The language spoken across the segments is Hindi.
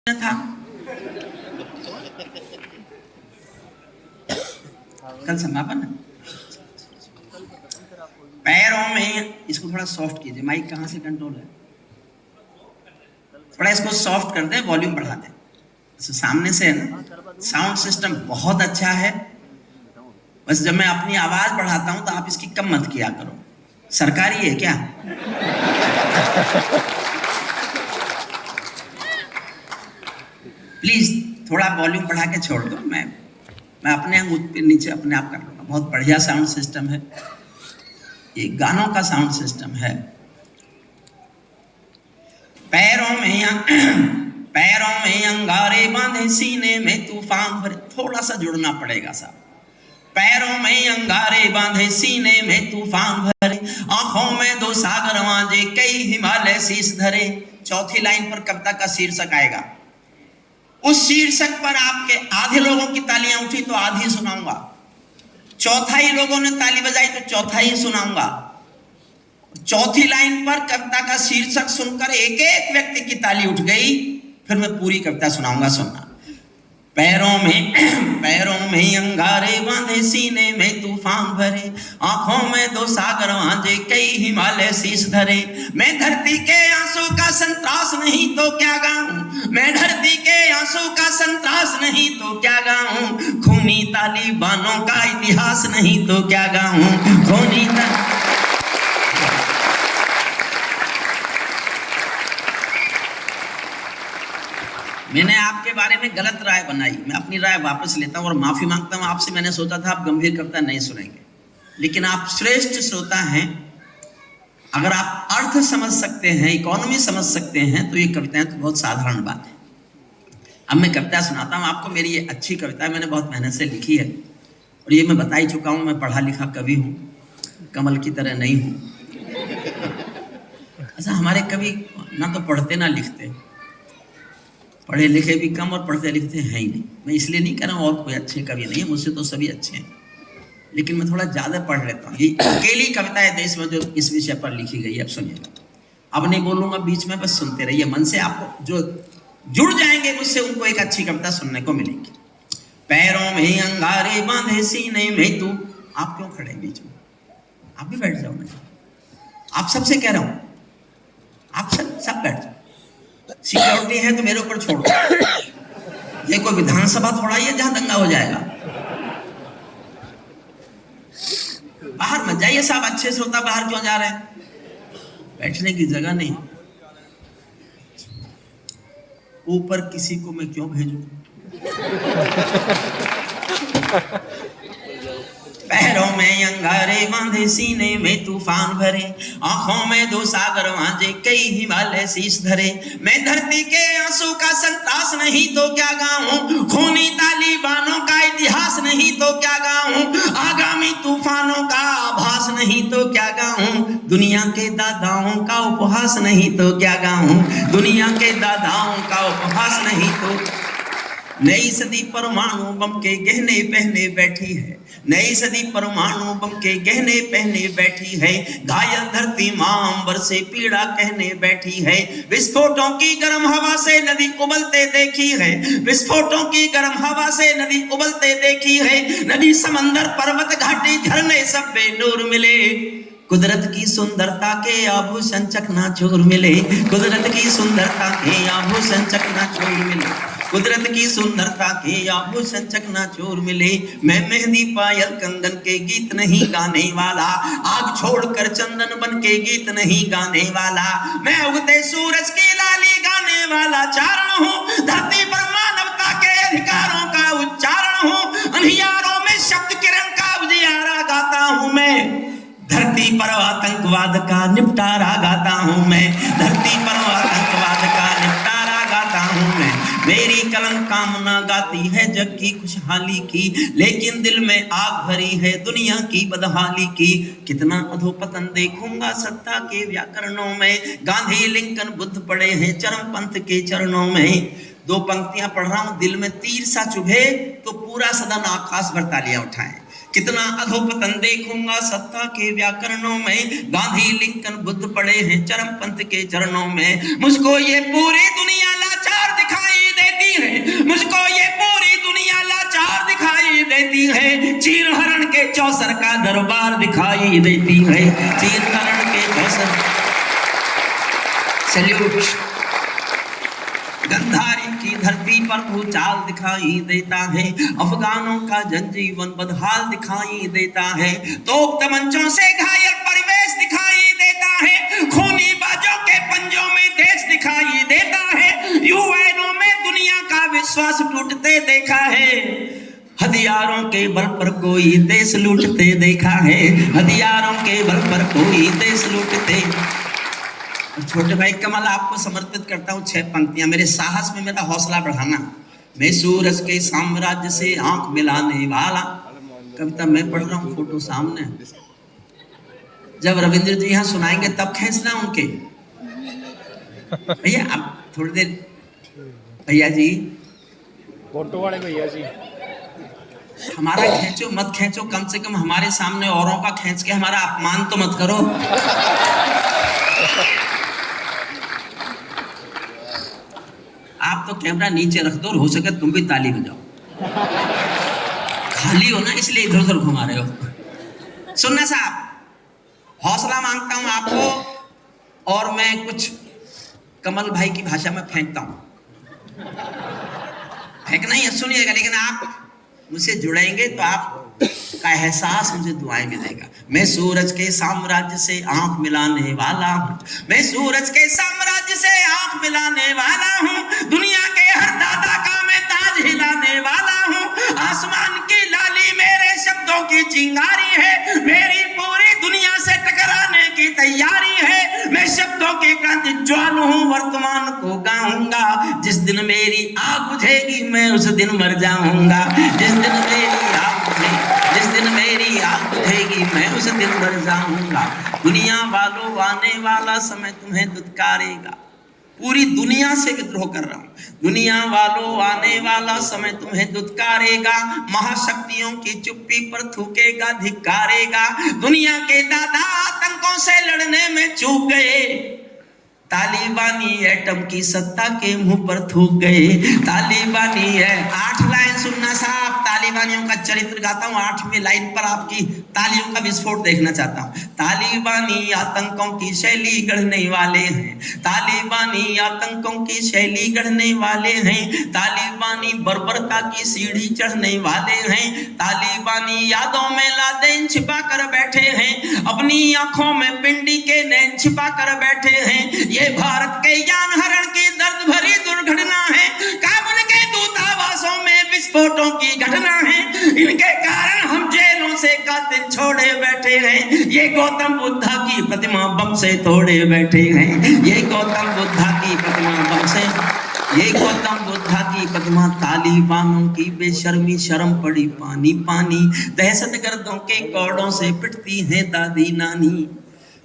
था कल समापन है। पैरों में इसको थोड़ा सॉफ्ट कीजिए। माइक कहाँ से कंट्रोल है? थोड़ा इसको सॉफ्ट कर दे, वॉल्यूम बढ़ा दे। सामने से है ना, साउंड सिस्टम बहुत अच्छा है। बस जब मैं अपनी आवाज बढ़ाता हूं तो आप इसकी कम मत किया करो। सरकारी है क्या? प्लीज थोड़ा वॉल्यूम बढ़ा के छोड़ दो। मैं अपने नीचे अपने आप कर लूंगा। बहुत बढ़िया साउंड सिस्टम है, ये गानों का साउंड सिस्टम है। पैरों में अंगारे बांधे, सीने में तूफान भरे। थोड़ा सा जुड़ना पड़ेगा साहब। पैरों में अंगारे बांधे, सीने में तूफान भरे, आंखों में दो सागर वांझे, कई हिमालय शीश धरे। चौथी लाइन पर कविता का शीर्षक आएगा। उस शीर्षक पर आपके आधे लोगों की तालियां उठी तो आधी सुनाऊंगा, चौथाई लोगों ने ताली बजाई तो चौथाई सुनाऊंगा। चौथी लाइन पर कविता का शीर्षक सुनकर एक एक व्यक्ति की ताली उठ गई, फिर मैं पूरी कविता सुनाऊंगा। सुनना। पैरों में अंगारे बांधे, सीने में तूफान भरे, आंखों में दो सागर वांझे, कई हिमालय शीश धरे। मैं धरती के आंसू का संतरास नहीं तो क्या गाऊं, मैं धरती के आंसू का संतरास नहीं तो क्या गाऊं, खूनी तालिबानों का इतिहास नहीं तो क्या गाऊं, खूनी मैंने आपके बारे में गलत राय बनाई। मैं अपनी राय वापस लेता हूं और माफी मांगता हूं आपसे। मैंने सोचा था आप गंभीर कविता नहीं सुनेंगे, लेकिन आप श्रेष्ठ श्रोता हैं। अगर आप अर्थ समझ सकते हैं, इकोनॉमी समझ सकते हैं, तो ये कविताएं तो बहुत साधारण बात है। अब मैं कविता सुनाता हूं आपको। मेरी ये अच्छी कविता है, मैंने बहुत मेहनत से लिखी है और ये मैं बता ही चुका हूं, मैं पढ़ा लिखा कवि हूं, कमल की तरह नहीं हूं। अच्छा, हमारे कवि ना तो पढ़ते ना लिखते, पढ़े लिखे भी कम और पढ़ते लिखते हैं ही नहीं। मैं इसलिए नहीं कह रहा हूँ और कोई अच्छे कवि नहीं है, मुझसे तो सभी अच्छे हैं, लेकिन मैं थोड़ा ज़्यादा पढ़ लेता हूँ। ये अकेली कविता है देश में जो इस विषय पर लिखी गई है। अब सुनिए, अब नहीं बोलूँगा बीच में, बस सुनते रहिए। मन से आपको जो जुड़ जाएंगे मुझसे, उनको एक अच्छी कविता सुनने को मिलेगी। पैरों में अंगारे बांधे, सीने में तू। आप क्यों खड़े बीच में? आप भी बैठ जाओ। मैं आप सबसे कह रहा हूँ, आप सब बैठ जाओ। सिक्योरिटी है तो मेरे ऊपर छोड़ दो। ये कोई विधानसभा थोड़ा ही है जहां दंगा हो जाएगा। बाहर मत जाइए साहब, अच्छे श्रोता बाहर क्यों जा रहे हैं? बैठने की जगह नहीं। ऊपर किसी को मैं क्यों भेजूं? पैरों में अंगारे बांधे, सीने में तूफान भरे, आंखों में दो सागर वांझे, कई हिमालय शीश धरे। मैं धरती के आंसू का संतरास नहीं तो क्या गाऊं, खूनी तालिबानों का इतिहास नहीं तो क्या गाऊं, आगामी तूफानों का आभास नहीं तो क्या गाऊं, दुनिया के दादाओं का उपहास नहीं तो क्या गाऊं, दुनिया के दादाओं का उपहास नहीं तो। नई सदी परमाणु बम के गहने पहने बैठी है, नई सदी परमाणु बम के गहने पहने बैठी है, घायल धरती मां अंबर से पीड़ा कहने बैठी है। विस्फोटों की गर्म हवा से नदी उबलते देखी है, विस्फोटों की गर्म हवा से नदी उबलते देखी है। नदी समंदर पर्वत घाटी झरने सब बेनूर मिले, कुदरत की सुंदरता के आभूषण चकनाचूर मिले, कुदरत की सुंदरता के आभूषण चकनाचूर मिले, कुदरत की सुंदरता के आभूषण चकनाचूर मिले। मैं मेहंदी पायल कंगन के गीत नहीं गाने वाला, आग छोड़कर चंदन बन के गीत नहीं गाने वाला, मैं उगते सूरज की लाली गाने वाला चारण हूँ, धरती पर मानवता के अधिकारों का उच्चारण हूँ, अंधियारों में शब्द किरण का उजियारा गाता हूँ मैं, धरती पर आतंकवाद का निपटारा गाता हूँ मैं, धरती पर आतंकवाद का निपटारा गाता हूँ मैं। मेरी कलम कामना गाती है जग की खुशहाली की, लेकिन दिल में आग भरी है दुनिया की बदहाली की। कितना अधोपतन देखूंगा सत्ता के व्याकरणों में, गांधी लिंकन बुद्ध पड़े हैं चरम पंथ के चरणों में। दो पंक्तियां पढ़ रहा हूं, दिल में तीर सा चुभे तो पूरा सदन आकाश भर तालियां उठाएं। कितना अधोपतन देखूंगा सत्ता के व्याकरणों में, गांधी लिंकन बुद्ध पड़े हैं चरम पंथ के चरणों में। मुझको ये पूरी दुनिया लाचार दिखाई दे चीर हरण के चौसर का दरबार दिखाई देती है, चीर हरण के चौसर। सैल्यूट। गंधारी की धरती पर भूचाल दिखाई देता है, अफगानों का जनजीवन बदहाल दिखाई देता है, तोप तमंचों से घायल परिवेश दिखाई देता है, खूनी बाजों के पंजों में देश दिखाई देता है, यूएनओ में दुनिया का विश्वास टूटते देखा है, हथियारों के बल पर कोई देश लूटते देखा है, हथियारों के बल पर कोई देश लूटते। छोटे भाई कमल आपको समर्पित करता हूँ 6 पंक्तियां, मेरे साहस में मेरा हौसला बढ़ाना। मैं सूरज के साम्राज्य से आंख मिलाने वाला, कविता मैं पढ़ रहा हूँ, फोटो सामने। जब रविंद्र जी यहाँ सुनाएंगे तब खींचना उनके। भैया आप थोड़ी देर, भैया जी फोटो वाले भैया जी हमारा खींचो मत खींचो, कम से कम हमारे सामने औरों का खींच के हमारा अपमान तो मत करो। आप तो कैमरा नीचे रख दो और हो सके तुम भी ताली बजाओ। खाली हो ना इसलिए इधर उधर घुमा रहे हो। सुनना साहब, हौसला मांगता हूं आपको और मैं कुछ कमल भाई की भाषा में फेंकता हूं। फेंकना ही है, सुनिएगा, लेकिन आप मुझसे जुड़ेंगे तो आप का एहसास मुझे दुआएं मिलेगा। मैं सूरज के साम्राज्य से आंख मिलाने वाला हूँ, मैं सूरज के साम्राज्य से आंख मिलाने वाला हूँ, दुनिया के हर दादा का मैं ताज हिलाने वाला हूँ, आसमान की लाली मेरे शब्दों की चिंगारी है, मेरी पूरी दुनिया से टकराने की तैयारी है, मैं शब्दों की क्रांति ज्वाल हूँ, वर्तमान को गाऊंगा, जिस दिन मेरी आग बुझेगी मैं उस दिन मर जाऊंगा, जिस दिन मेरी आग बुझेगी, जिस दिन मेरी आग बुझेगी मैं उस दिन मर जाऊंगा। दुनिया वालों आने वाला समय तुम्हें दुत्कारेगा, पूरी दुनिया से विद्रोह कर रहा हूं, दुनिया वालों आने वाला समय तुम्हें दुत्कारेगा, महाशक्तियों की चुप्पी पर थूकेगा, धिक्कारेगा, दुनिया के दादा आतंकों से लड़ने में चूक गए, तालिबानी एटम की सत्ता के मुंह पर थूक गए, तालिबानी है। 8 लाइन सुनना साहब, तालिबानियों का चरित्र गाता हूँ, 8वीं लाइन पर आपकी तालियों का विस्फोट देखना चाहता हूँ। तालिबानी आतंकों की शैली गढ़ने वाले हैं, तालिबानी आतंकों की शैली गढ़ने वाले हैं, तालिबानी बर्बरता की सीढ़ी चढ़ने वाले हैं, तालिबानी यादों में लादेन छिपा कर बैठे हैं, अपनी आंखों में पिंडी के नैन छिपा कर बैठे हैं, ये भारत के यान हरण की दर्द भरी दुर्घटना है, काबुल के दूतावासों में विस्फोटों की घटना है, इनके कारण हम जेलों से कातिल छोड़े बैठे हैं, ये गौतम बुद्धा की प्रतिमा बम से तोड़े बैठे हैं, ये गौतम बुद्धा की प्रतिमा बम से, ये गौतम बुद्धा की प्रतिमा तालिबानों की बेशर्मी शर्म पड़ी पानी पानी, दहशतगर्दों के कौड़ों से पिटती हैं दादी नानी।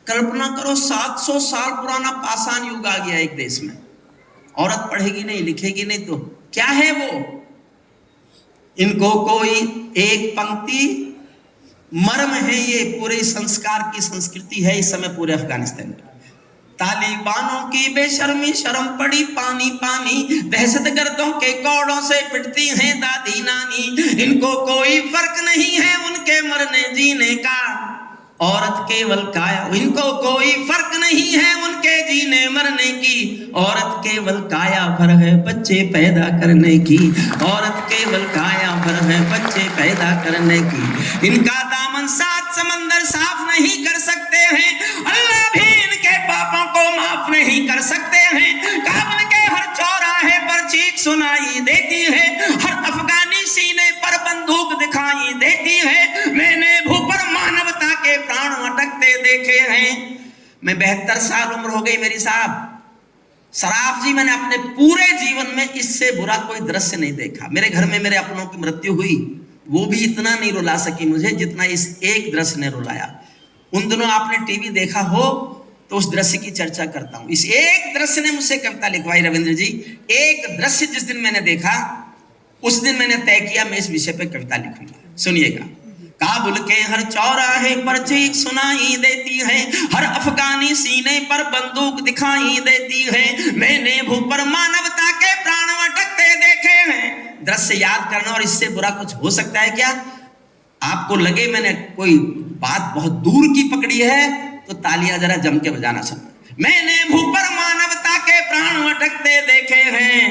कल्पना करो 700 साल पुराना पाषाण युग आ गया एक देश में, औरत पढ़ेगी नहीं लिखेगी नहीं तो क्या है वो, इनको कोई एक पंक्ति मर्म है, ये पूरे संस्कार की संस्कृति है इस समय पूरे अफगानिस्तान में। तालिबानों की बेशर्मी शर्म पड़ी पानी पानी, दहशतगर्दों के कौड़ों से पिटती हैं दादी नानी, इनको कोई फर्क नहीं है उनके मरने जीने का, औरत केवल काया, इनको कोई फर्क नहीं है उनके जीने मरने की, औरत केवल काया भर है बच्चे पैदा करने की, औरत केवल काया भर है बच्चे पैदा करने की, इनका दामन 7 समंदर साफ नहीं कर सकते हैं, अल्लाह भी इनके पापों को माफ नहीं कर सकते हैं, काबुल के हर चौराहे पर चीख सुनाई देती है, हर अफगानी सीने पर बंदूक दिखाई देती है, मैंने भू पर मानवता के प्राण अटकते देखे हैं। मैं 72 साल उम्र हो गई मेरी साहब, सराफ जी मैंने अपने पूरे जीवन में इससे बुरा कोई दृश्य नहीं देखा। मेरे घर में मेरे अपनों की मृत्यु हुई, वो भी इतना नहीं रुला सकी मुझे जितना इस एक दृश्य ने रुलाया। उन दिनों आपने टीवी देखा हो तो उस दृश्य की चर्चा करता हूं। इस एक दृश्य ने मुझसे कविता लिखवाई रविंद्र जी। एक दृश्य जिस दिन मैंने देखा उस दिन मैंने तय किया मैं इस विषय पे कविता लिखूंगा। सुनिएगा। काबुल के हर चौराहे पर चीख सुनाई देती है, हर अफगानी सीने पर बंदूक दिखाई देती है, मैंने भू पर मानवता के प्राण अटकते देखे हैं। दृश्य याद करना और इससे बुरा कुछ हो सकता है क्या? आपको लगे मैंने कोई बात बहुत दूर की पकड़ी है तो तालियां जरा जम के बजाना सब। मैंने भूपर मानवता के प्राण अटकते देखे हैं,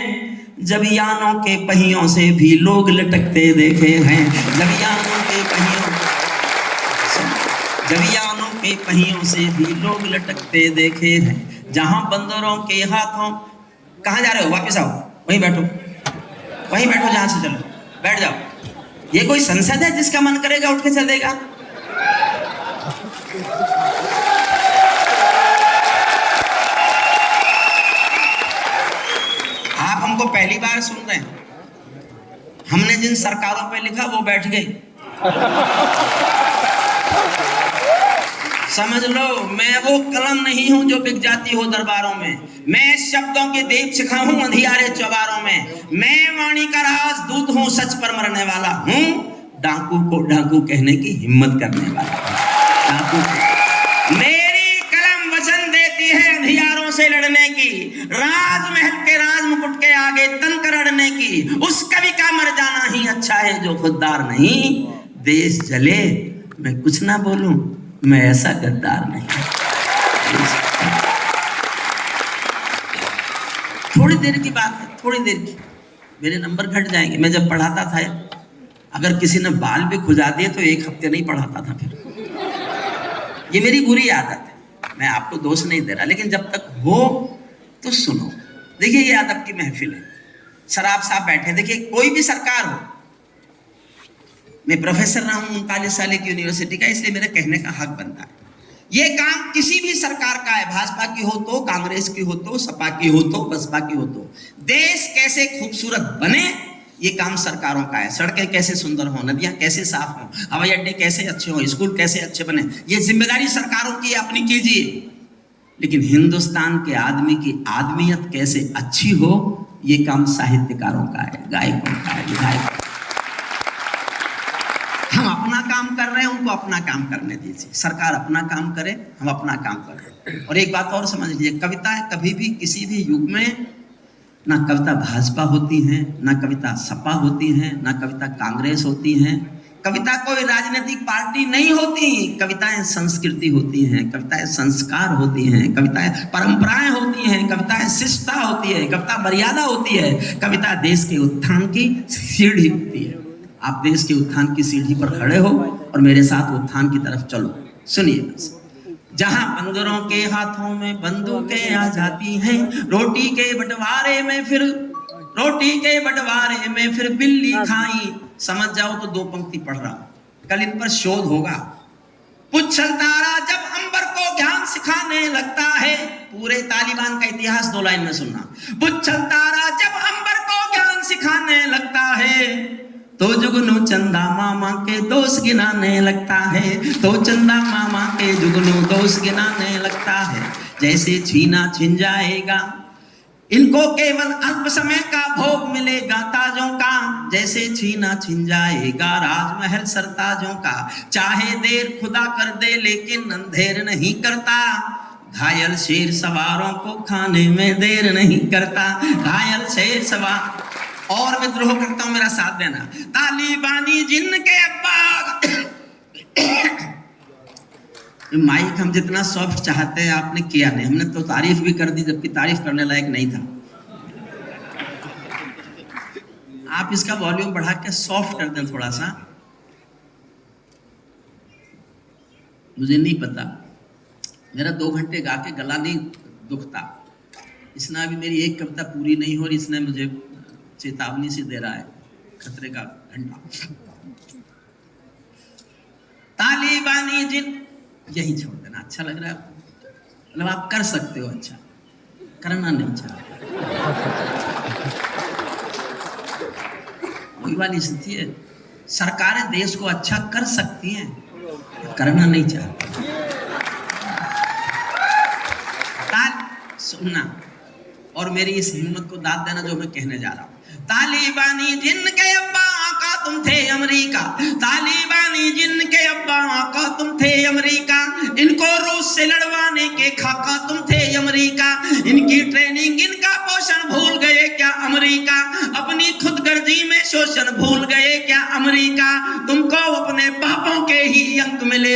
जब यानों के पहियों से भी लोग लटकते देखे हैं। जब यानों के पहियों से भी लोग लटकते देखे हैं। जहां बंदरों के हाथों, कहां जा रहे हो? वापस आओ, वहीं बैठो जहां से चलो, बैठ जाओ। ये कोई संसद है जिसका मन करेगा उठ के चलेगा? आप हमको पहली बार सुन रहे हैं। हमने जिन सरकारों पे लिखा वो बैठ गई। समझ लो, मैं वो कलम नहीं हूं जो बिक जाती हो दरबारों में। मैं शब्दों की दीप शिखा हूं अंधियारे चौबारों में। मैं वाणी का राजदूत हूं, सच पर मरने वाला हूं, डाकू को डाकू कहने की हिम्मत करने वाला हूं। मेरी कलम वचन देती है अंधियारों से लड़ने की, राजमहल के राज मुकुट के आगे तन रड़ने की। उस कवि का मर जाना ही अच्छा है जो खुददार नहीं। देश जले मैं कुछ ना बोलूं, मैं ऐसा गद्दार नहीं। थोड़ी देर की बात है, थोड़ी देर की, मेरे नंबर घट जाएंगे। मैं जब पढ़ाता था, अगर किसी ने बाल भी खुजा दिए तो 1 हफ्ते नहीं पढ़ाता था फिर। ये मेरी बुरी आदत है, मैं आपको दोष नहीं दे रहा, लेकिन जब तक हो तो सुनो। देखिए ये अदब की महफिल है, शराब साहब बैठे। देखिए कोई भी सरकार हो, मैं प्रोफेसर रहा हूं 39 साल की यूनिवर्सिटी का, इसलिए मेरे कहने का हक बनता है। ये काम किसी भी सरकार का है, भाजपा की हो तो, कांग्रेस की हो तो, सपा की हो तो, बसपा की हो तो। देश कैसे खूबसूरत बने ये काम सरकारों का है। सड़कें कैसे सुंदर हो, नदियां कैसे साफ हो, हवाई अड्डे कैसे अच्छे हो, स्कूल कैसे अच्छे बने, ये जिम्मेदारी सरकारों की अपनी कीजिए। लेकिन हिंदुस्तान के आदमी की आदमियत कैसे अच्छी हो ये काम साहित्यकारों का है, गायकों का है, विधायकों। हम अपना काम कर रहे हैं, उनको अपना काम करने दीजिए। सरकार अपना काम करे, हम अपना काम करें। और एक बात और समझ लीजिए, कविताएं कभी भी किसी भी युग में, ना कविता भाजपा होती हैं, ना कविता सपा होती हैं, ना कविता कांग्रेस होती हैं। कविता कोई राजनीतिक पार्टी नहीं होती। कविताएं संस्कृति होती हैं, कविताएं संस्कार होती हैं, कविताएं परंपराएं होती हैं, कविताएं शिष्टता होती है, कविता मर्यादा होती है, कविता देश के उत्थान की सीढ़ी होती है। आप देश के उत्थान की सीढ़ी पर खड़े हो और मेरे साथ उत्थान की तरफ चलो। सुनिए बस। जहां बंदरों के हाथों में बंदूकें आ जाती हैं, रोटी के बंटवारे में फिर बिल्ली खाई। समझ जाओ तो 2 पंक्ति पढ़ रहा हूं, कल इन पर शोध होगा। पुच्छल तारा जब अंबर को ज्ञान सिखाने लगता है, पूरे तालिबान का इतिहास 2 लाइन में सुनना। पुच्छल तारा जब अंबर को ज्ञान सिखाने लगता है, तो जुगनू चंदा मामा के दोस्त गिनाने लगता है, तो चंदा मामा के जुगनू दोस्त गिनाने लगता है। जैसे छीना छिन जाएगा इनको केवल अल्प समय का भोग मिलेगा ताजों का, जैसे छीना छिन जाएगा राजमहल सरताजों का। चाहे देर खुदा कर दे लेकिन अंधेर नहीं करता, घायल शेर सवारों को खाने में देर नहीं करता। घायल शेर सवार। और विद्रोह करता हूं, मेरा साथ देना। तालिबानी जिनके अब्बा माइक हम जितना सॉफ्ट चाहते हैं आपने किया नहीं। हमने तो तारीफ भी कर दी जबकि तारीफ करने लायक नहीं था। आप इसका वॉल्यूम बढ़ा के सॉफ्ट कर दें थोड़ा सा। मुझे नहीं पता, मेरा 2 घंटे गा के गला नहीं दुखता। इसने अभी मेरी एक कविता पूरी नहीं हो रही, इसने मुझे चेतावनी से दे रहा है, खतरे का घंटा। तालिबानी जिन, यही छोड़ देना। अच्छा लग रहा है आपको? मतलब आप कर सकते हो, अच्छा करना नहीं चाहते। वही वाली स्थिति है, सरकारें देश को अच्छा कर सकती हैं, करना नहीं चाहती। सुनना और मेरी इस हिम्मत को दाद देना जो मैं कहने जा रहा हूं। तालिबानी जिनके अब्बा आका तुम थे अमेरिका, तालिबानी जिनके अब्बा आका तुम थे अमेरिका, इनको रूस से लड़वाने के खाका तुम थे अमेरिका। इनकी ट्रेनिंग इनका पोषण भूल गए क्या अमेरिका, अपनी खुदगर्जी में शोषण भूल गए क्या अमेरिका। तुमको अपने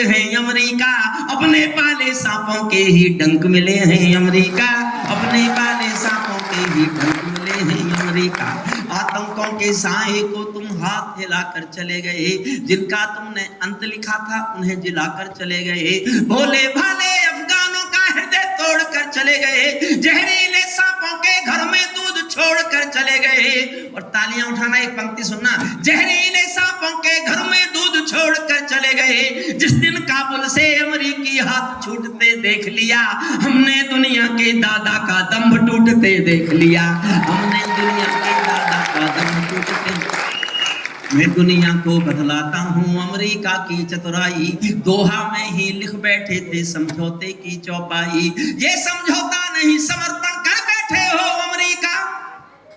हैं अमेरिका, अपने पाले सांपों के ही डंक मिले हैं अमेरिका, अपने पाले सांपों के ही डंक मिले हैं अमेरिका। आतंकों के साए को तुम हाथ हिलाकर चले गए, जिनका तुमने अंत लिखा था उन्हें जिलाकर चले गए। भोले भाले अफगानों का हृदय तोड़कर चले गए, जहरीले सांपों के घर में दूध छोड़कर चले गए। और तालियां उठाना, एक पंक्ति सुनना, जहरीले सांपों के घर में दूध छोड़कर चले गए। जिस दिन काबुल से अमेरिकी हाथ छूटते देख लिया, हमने दुनिया के दादा का दम टूटते देख लिया, हमने दुनिया के दादा का दम टूटते। मैं दुनिया को बदलाता हूँ अमेरिका की चतुराई, दोहा में ही लिख बैठे थे समझौते की चौपाई। ये समझौता नहीं समर्पण कर बैठे हो अमेरिका,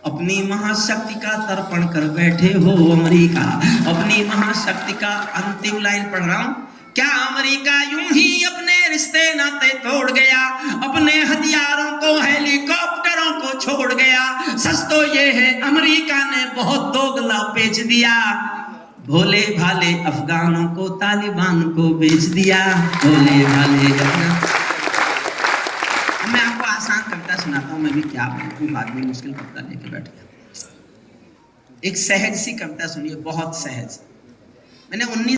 अपनी महाशक्ति का तर्पण कर बैठे हो अमेरिका, अपनी महाशक्ति का। अंतिम लाइन पढ़ रहा हूं, क्या अमेरिका यूं ही अपने रिश्ते नाते तोड़ गया, अपने हथियारों को हेलीकॉप्टरों को छोड़ गया। सच तो ये है अमेरिका ने बहुत दोगला बेच दिया, भोले भाले अफगानों को तालिबान को बेच दिया, भोले भाले अफगान। मैं आपको आसान कविता सुनाता हूं, मैं भी क्या बोलूं, आदमी मुश्किल कविता लेके बैठ गया। एक सहज सी कविता सुनिए, बहुत सहज। मैंने 19